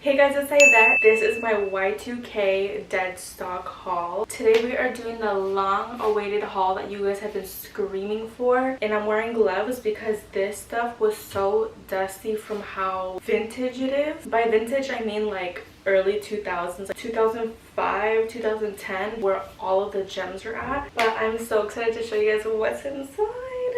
Hey guys, it's Aidette. This is my Y2K dead stock haul. Today we are doing the long awaited haul that you guys have been screaming for, and I'm wearing gloves because this stuff was so dusty from how vintage it is. By vintage I mean like early 2000s, like 2005, 2010, where all of the gems are at. But I'm so excited to show you guys what's inside.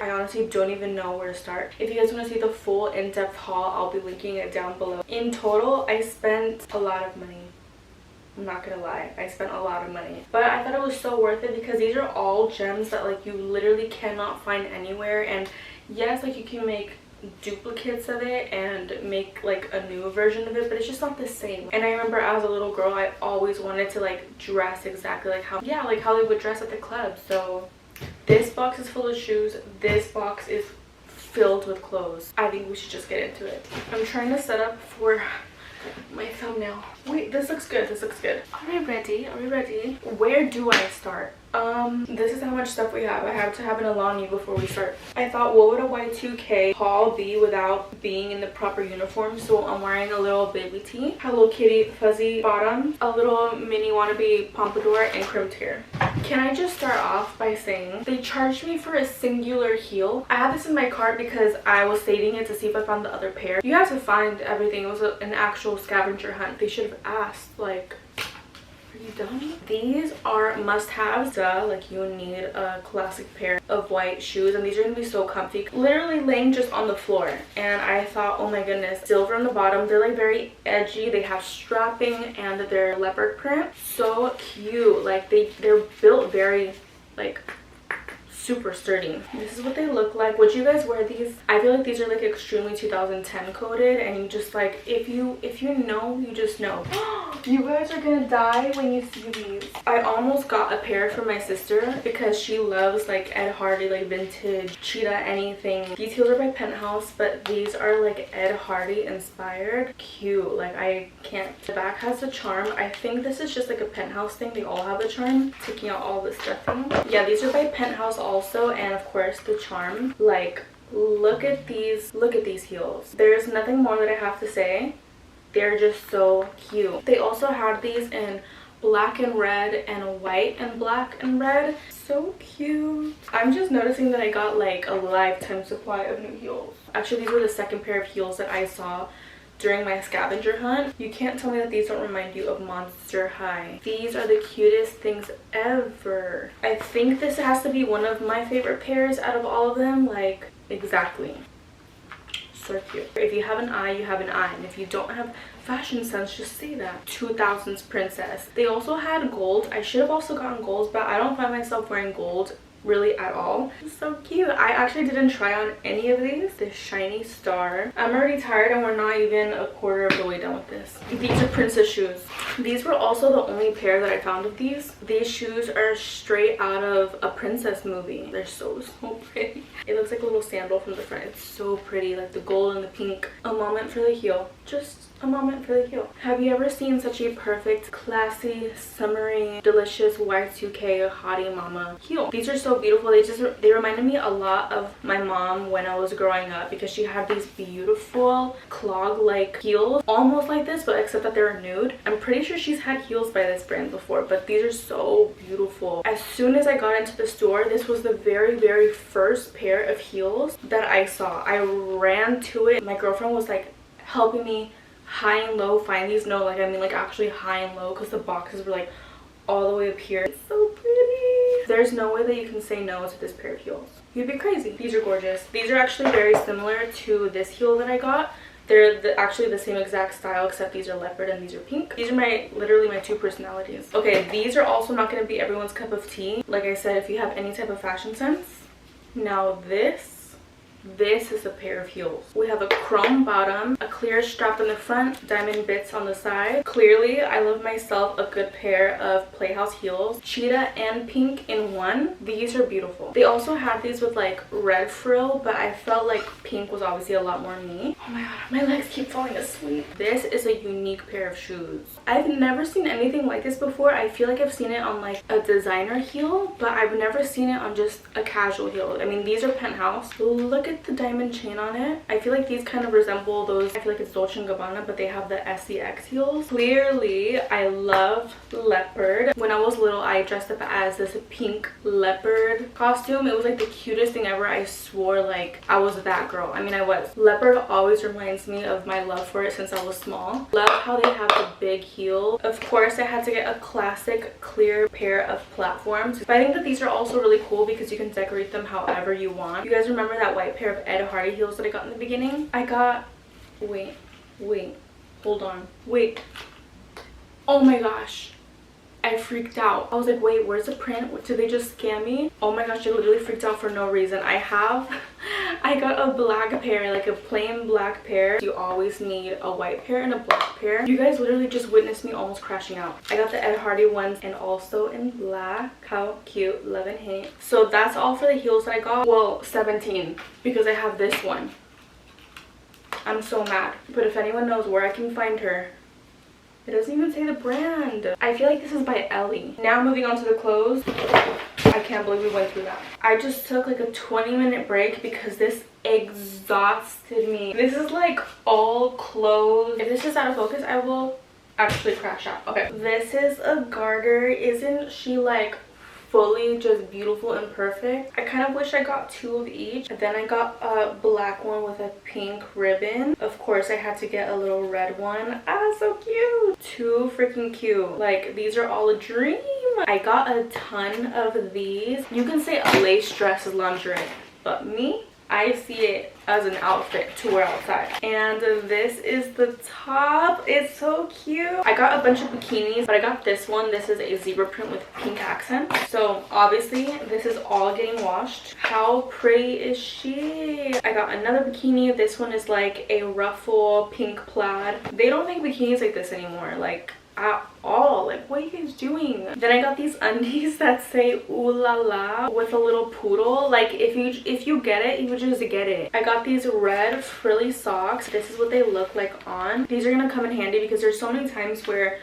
I honestly don't even know where to start. If you guys want to see the full in-depth haul, I'll be linking it down below. In total, I spent a lot of money. I'm not gonna lie, I spent a lot of money. But I thought it was so worth it because these are all gems that like you literally cannot find anywhere. And yes, like you can make duplicates of it and make like a new version of it, but it's just not the same. And I remember as a little girl, I always wanted to like dress exactly like how they would dress at the club. So this box is full of shoes. This box is filled with clothes. I think we should just get into it. I'm trying to set up for my thumbnail. Wait, this looks good. This looks good. Are we ready? Are we ready? Where do I start? This is how much stuff we have. I have to have an Alani before we start. I thought, what would a Y2K haul be without being in the proper uniform? So I'm wearing a little baby tee, Hello Kitty fuzzy bottom, a little mini wannabe pompadour, and crimped hair. Can I just start off by saying they charged me for a singular heel. I had this in my cart because I was saving it to see if I found the other pair. You have to find everything. It was an actual scavenger hunt. They should have asked, like, are you done? These are must-haves. Like you need a classic pair of white shoes, and these are gonna be so comfy, literally laying just on the floor. And I thought, oh my goodness, silver on the bottom. They're like very edgy. They have strapping and they're leopard print. So cute. Like they're built very like super sturdy. This is what they look like. Would you guys wear these? I feel like these are like extremely 2010 coded, and you just like, if you know, you just know. You guys are gonna die when you see these. I almost got a pair for my sister because she loves like Ed Hardy, like vintage, cheetah, anything. These heels are by Penthouse, but these are like Ed Hardy inspired. Cute. Like I can't. The back has the charm. I think this is just like a Penthouse thing. They all have the charm, taking out all the stuffing. Yeah, these are by Penthouse also, and of course the charm. Like look at these heels. There's nothing more that I have to say. They're just so cute. They also had these in black and red and white and black and red. So cute. I'm just noticing that I got like a lifetime supply of new heels. Actually, these were the second pair of heels that I saw during my scavenger hunt. You can't tell me that these don't remind you of Monster High. These are the cutest things ever. I think this has to be one of my favorite pairs out of all of them. Like, exactly. So cute. If you have an eye, you have an eye. And if you don't have fashion sense, just say that. 2000s princess. They also had gold. I should have also gotten gold, but I don't find myself wearing gold really at all. It's so cute. I actually didn't try on any of these. This shiny star. I'm already tired and we're not even a quarter of the way done with this. These are princess shoes. These were also the only pair that I found of these. These shoes are straight out of a princess movie. They're so pretty. It looks like a little sandal from the front. It's so pretty, like the gold and the pink. A moment for the heel. Just a moment for the heel. Have you ever seen such a perfect, classy, summery, delicious Y2K hottie mama heel? These are so beautiful. They reminded me a lot of my mom when I was growing up, because she had these beautiful clog-like heels, almost like this, but except that they're nude. I'm pretty sure she's had heels by this brand before, but these are so beautiful. As soon as I got into the store, this was the very, very first pair of heels that I saw. I ran to it. My girlfriend was like helping me high and low find these. No, like I mean like actually high and low, because the boxes were like all the way up here. It's so pretty. There's no way that you can say no to this pair of heels. You'd be crazy. These are gorgeous. These are actually very similar to this heel that I got. They're actually the same exact style, except these are leopard and these are pink. These are literally my two personalities. Okay, these are also not going to be everyone's cup of tea. Like I said, if you have any type of fashion sense. Now this is a pair of heels. We have a chrome bottom, a clear strap on the front, diamond bits on the side. Clearly, I love myself a good pair of Playhouse heels. Cheetah and pink in one. These are beautiful. They also had these with like red frill, but I felt like pink was obviously a lot more me. Oh my god, my legs keep falling asleep. This is a unique pair of shoes. I've never seen anything like this before. I feel like I've seen it on like a designer heel, but I've never seen it on just a casual heel. I mean, these are Penthouse. Look at like the diamond chain on it. I feel like these kind of resemble those. I feel like it's Dolce & Gabbana, but they have the SEX heels. Clearly, I love leopard. When I was little, I dressed up as this pink leopard costume. It was like the cutest thing ever. I swore like I was that girl. I mean, I was. Leopard always reminds me of my love for it since I was small. Love how they have the big heel. Of course, I had to get a classic clear pair of platforms. But I think that these are also really cool because you can decorate them however you want. You guys remember that white pair of Ed Hardy heels that I got in the beginning? I got, wait, hold on, wait. Oh my gosh. I freaked out. I was like, wait, where's the print? Did they just scam me? Oh my gosh, I literally freaked out for no reason. I got a black pair, like a plain black pair. You always need a white pair and a black pair. You guys literally just witnessed me almost crashing out. I got the Ed Hardy ones and also in black. How cute. Love and hate. So that's all for the heels that I got. Well, 17 because I have this one. I'm so mad. But if anyone knows where I can find her, it doesn't even say the brand. I feel like this is by Ellie. Now moving on to the clothes. I can't believe we went through that. I just took like a 20-minute break because this exhausted me. This is like all clothes. If this is out of focus, I will actually crash out. Okay. This is a garter. Isn't she like fully just beautiful and perfect? I kind of wish I got 2 of each. Then I got a black one with a pink ribbon. Of course, I had to get a little red one. Ah, so cute. Too freaking cute. Like, these are all a dream. I got a ton of these. You can say a lace dress is lingerie, but me, I see it as an outfit to wear outside. And this is the top. It's so cute. I got a bunch of bikinis, but I got this one. This is a zebra print with pink accents. So obviously this is all getting washed. How pretty is she? I got another bikini. This one is like a ruffle pink plaid. They don't make bikinis like this anymore, like at all. Like, what are you guys doing? Then I got these undies that say ooh la la with a little poodle. Like, if you get it, you just get it. I got these red frilly socks. This is what they look like on. These are gonna come in handy because there's so many times where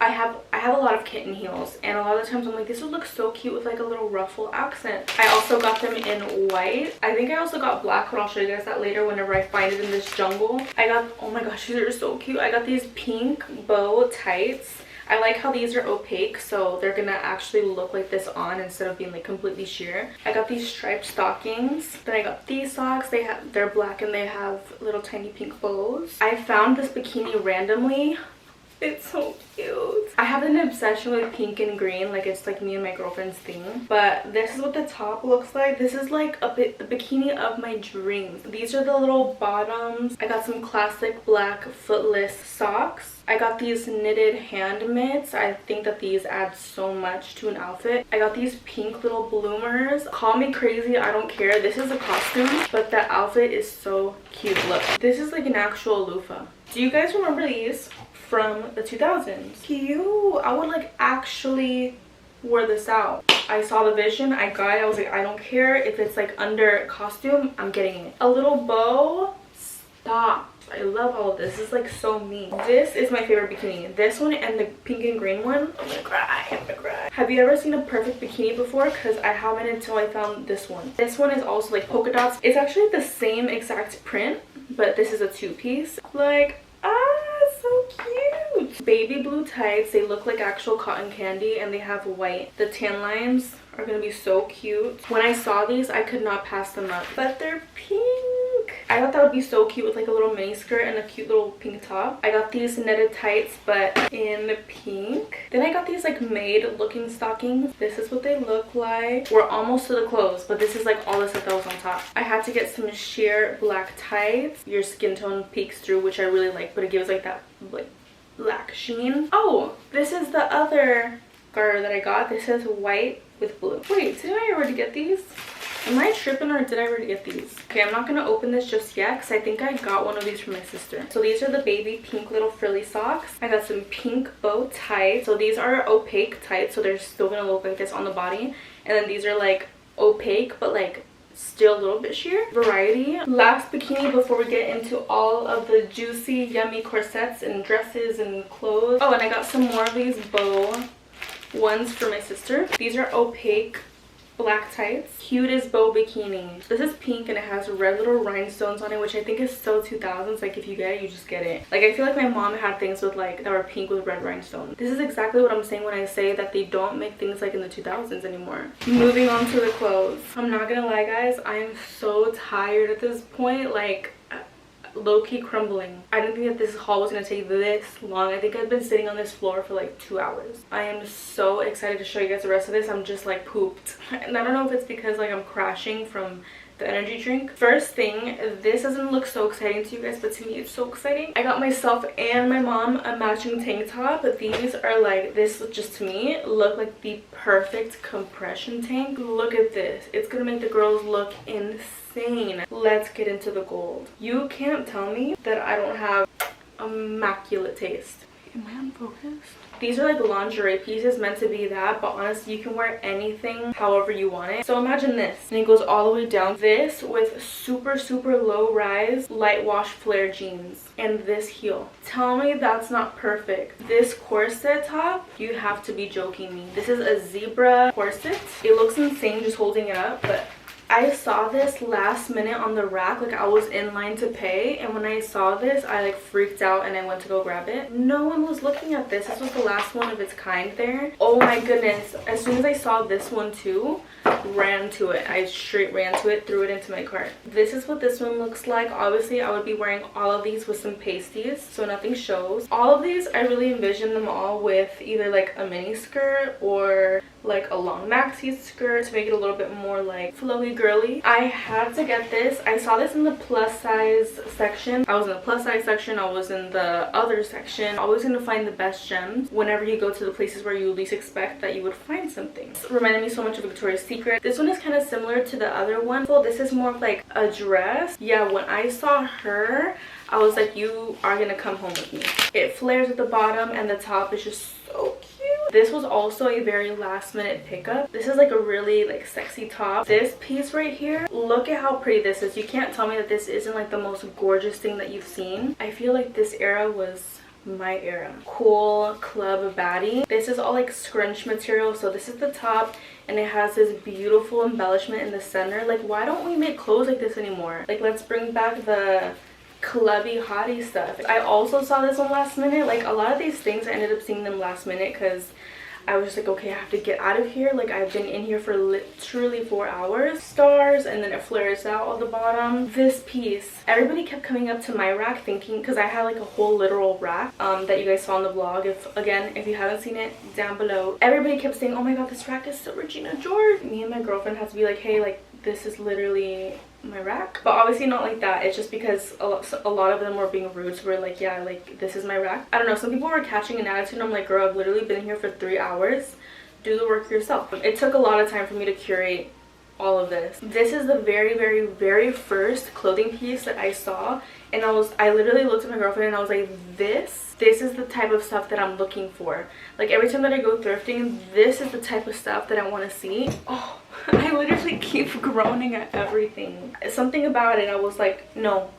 I have a lot of kitten heels, and a lot of the times I'm like, this would look so cute with like a little ruffle accent. I also got them in white. I think I also got black, but I'll show you guys that later whenever I find it in this jungle. I got, oh my gosh, these are so cute. I got these pink bow tights. I like how these are opaque, so they're gonna actually look like this on instead of being like completely sheer. I got these striped stockings. Then I got these socks. They're black and they have little tiny pink bows. I found this bikini randomly. It's so cute. I have an obsession with pink and green, like it's like me and my girlfriend's thing. But this is what the top looks like. This is like the bikini of my dreams. These are the little bottoms. I got some classic black footless socks. I got these knitted hand mitts. I think that these add so much to an outfit. I got these pink little bloomers. Call me crazy, I don't care. This is a costume, but the outfit is so cute. Look, this is like an actual loofah. Do you guys remember these from the 2000s? Cute. I would like actually wear this out. I saw the vision, I got it. I was like, I don't care if it's like under costume, I'm getting it. A little bow. Stop. I love all of this. This is like so me. This is my favorite bikini. This one and the pink and green one. I'm gonna cry. I'm gonna cry. Have you ever seen a perfect bikini before? Because I haven't until I found this one. This one is also like polka dots. It's actually the same exact print, but this is a 2-piece. Like, so cute. Baby blue tights. They look like actual cotton candy and they have white. The tan lines are gonna be so cute. When I saw these, I could not pass them up, but they're pink. I thought that would be so cute with like a little mini skirt and a cute little pink top. I got these knitted tights but in pink. Then I got these like maid looking stockings. This is what they look like. We're almost to the clothes, but this is like all the stuff that was on top. I had to get some sheer black tights. Your skin tone peeks through, which I really like, but it gives like that like black sheen. Oh, this is the other garter that I got. This is white with blue. Wait, did I already get these? Am I tripping or did I already get these? Okay, I'm not gonna open this just yet because I think I got one of these from my sister. So these are the baby pink little frilly socks. I got some pink bow tights. So these are opaque tights, so they're still gonna look like this on the body. And then these are like opaque but like still a little bit sheer. Variety. Last bikini before we get into all of the juicy yummy corsets and dresses and clothes. Oh, and I got some more of these bow ones for my sister. These are opaque black tights, cutest bow bikini. This is pink and it has red little rhinestones on it, which I think is so 2000s. Like if you get it, you just get it. Like I feel like my mom had things with like that were pink with red rhinestones. This is exactly what I'm saying when I say that they don't make things like in the 2000s anymore. Moving on to the clothes. I'm not gonna lie guys, I am so tired at this point. Like low-key crumbling. I didn't think that this haul was gonna take this long. I think I've been sitting on this floor for like 2 hours. I am so excited to show you guys the rest of this. I'm just like pooped, and I don't know if it's because like I'm crashing from the energy drink. First thing, this doesn't look so exciting to you guys, but to me it's so exciting. I got myself and my mom a matching tank top. But these are like, this just to me look like the perfect compression tank. Look at this. It's gonna make the girls look insane. Let's get into the gold. You can't tell me that I don't have immaculate taste. Am I unfocused? These are like lingerie pieces meant to be that, but honestly you can wear anything however you want it. So imagine this, and it goes all the way down. This with super low rise light wash flare jeans and this heel. Tell me that's not perfect. This corset top, you have to be joking me. This is a zebra corset. It looks insane just holding it up, but I saw this last minute on the rack. Like I was in line to pay, and when I saw this I like freaked out and I went to go grab it. No one was looking at this. This was the last one of its kind there. Oh my goodness, as soon as I saw this one too, ran to it. I straight ran to it, threw it into my cart. This is what this one looks like. Obviously I would be wearing all of these with some pasties so nothing shows. All of these I really envision them all with either like a mini skirt or like a long maxi skirt to make it a little bit more like flowy girly. I had to get this. I saw this in the plus size section. I was in the plus size section, I was in the other section. Always gonna find the best gems whenever you go to the places where you least expect that you would find something. This reminded me so much of Victoria's Secret. This one is kind of similar to the other one. So this is more of like a dress. Yeah, when I saw her I was like, you are gonna come home with me. It flares at the bottom and the top is just so cute. This was also a very last minute pickup. This is like a really like sexy top. This piece right here, look at how pretty this is. You can't tell me that this isn't like the most gorgeous thing that you've seen. I feel like this era was my era. Cool club baddie. This is all like scrunch material. So this is the top and it has this beautiful embellishment in the center. Like why don't we make clothes like this anymore? Like let's bring back the clubby hottie stuff. I also saw this one last minute. Like a lot of these things I ended up seeing them last minute because I was just like, okay, I have to get out of here. Like I've been in here for literally 4 hours. Stars, and then it flares out on the bottom. This piece, everybody kept coming up to my rack thinking, because I had like a whole literal rack that you guys saw in the vlog. If you haven't seen it, down below. Everybody kept saying, oh my god, this rack is so Regina George. Me and my girlfriend had to be like, hey, like this is literally my rack. But obviously not like that. It's just because a lot of them were being rude, so we're like, yeah, like this is my rack. I don't know, some people were catching an attitude. I'm like, girl, I've literally been here for 3 hours. Do the work yourself. It took a lot of time for me to curate all of this. This is the very first clothing piece that I saw, and I literally looked at my girlfriend and I was like, this is the type of stuff that I'm looking for. Like every time that I go thrifting, this is the type of stuff that I want to see. Oh, I literally keep groaning at everything. Something about it, I was like, no,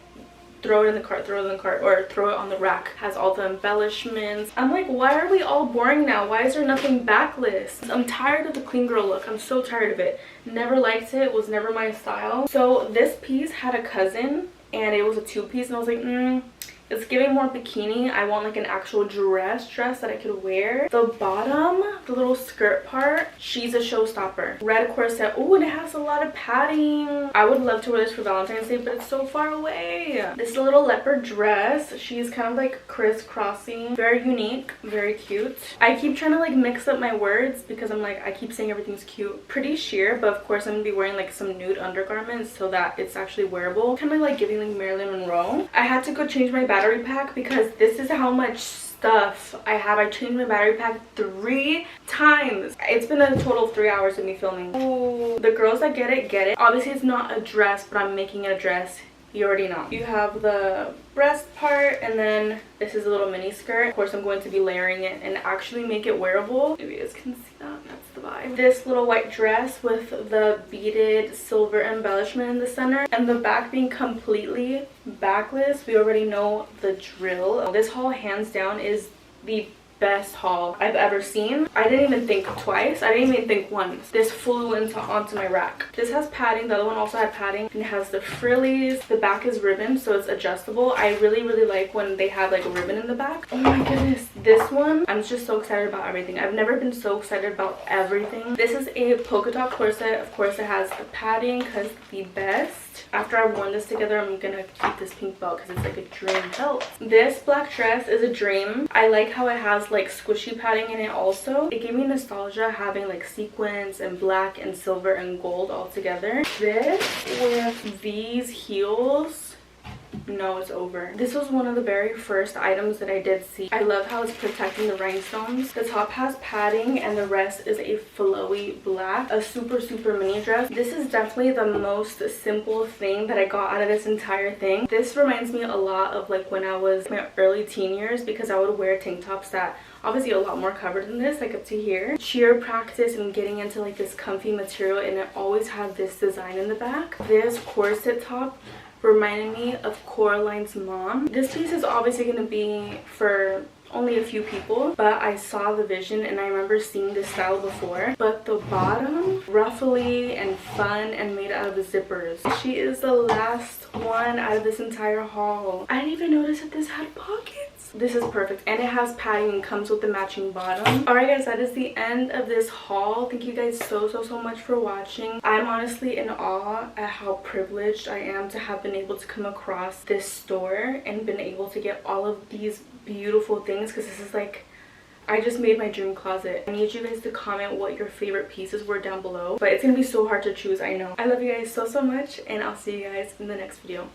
throw it in the cart, or throw it on the rack. Has all the embellishments. I'm like, why are we all boring now? Why is there nothing backlist? I'm tired of the clean girl look. I'm so tired of it. Never liked it. It was never my style. So this piece had a cousin and it was a 2-piece, and I was like, it's giving more bikini. I want like an actual dress that I could wear. The bottom, the little skirt part, she's a showstopper. Red corset. Oh, and it has a lot of padding. I would love to wear this for Valentine's Day, but it's so far away. This little leopard dress, she's kind of like crisscrossing. Very unique, very cute. I keep trying to like mix up my words because I'm like, I keep saying everything's cute. Pretty sheer, but of course I'm gonna be wearing like some nude undergarments so that it's actually wearable. Kind of like giving like Marilyn Monroe. I had to go change my battery pack because this is how much stuff I have. I changed my battery pack 3 times. It's been a total of 3 hours of me filming. Ooh, the girls that get it. Obviously it's not a dress, but I'm making it a dress. You already know. You have the breast part, and then this is a little mini skirt. Of course I'm going to be layering it and actually make it wearable. Maybe you guys can see that. That's the vibe. This little white dress with the beaded silver embellishment in the center, and the back being completely backless. We already know the drill. This haul hands down is the best haul I've ever seen. I didn't even think twice. I didn't even think once. This flew onto my rack. This has padding. The other one also had padding, and it has the frillies. The back is ribbon, so it's adjustable. I really like when they have like a ribbon in the back. Oh my goodness, this one, I'm just so excited about everything. I've never been so excited about everything. This is a polka dot corset. Of course, it has the padding because the best. After I've worn this together, I'm gonna keep this pink belt because it's like a dream belt. This black dress is a dream. I like how it has like squishy padding in it also. It gave me nostalgia having like sequins and black and silver and gold all together. This with these heels, no, it's over. This was one of the very first items that I did see. I love how it's protecting the rhinestones. The top has padding and the rest is a flowy black. A super mini dress. This is definitely the most simple thing that I got out of this entire thing. This reminds me a lot of like when I was in my early teen years, because I would wear tank tops that obviously a lot more covered than this, like up to here. Cheer practice and getting into like this comfy material, and it always had this design in the back. This corset top reminded me of Coraline's mom. This piece is obviously going to be for only a few people, but I saw the vision and I remember seeing this style before. But the bottom, ruffly and fun and made out of zippers. She is the last one out of this entire haul. I didn't even notice that this had pockets. This is perfect, and it has padding and comes with the matching bottom. Alright guys, that is the end of this haul. Thank you guys so much for watching. I'm honestly in awe at how privileged I am to have been able to come across this store and been able to get all of these beautiful things, because this is like, I just made my dream closet. I need you guys to comment what your favorite pieces were down below, but it's gonna be so hard to choose, I know. I love you guys so much, and I'll see you guys in the next video.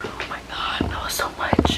Oh my god, that was so much.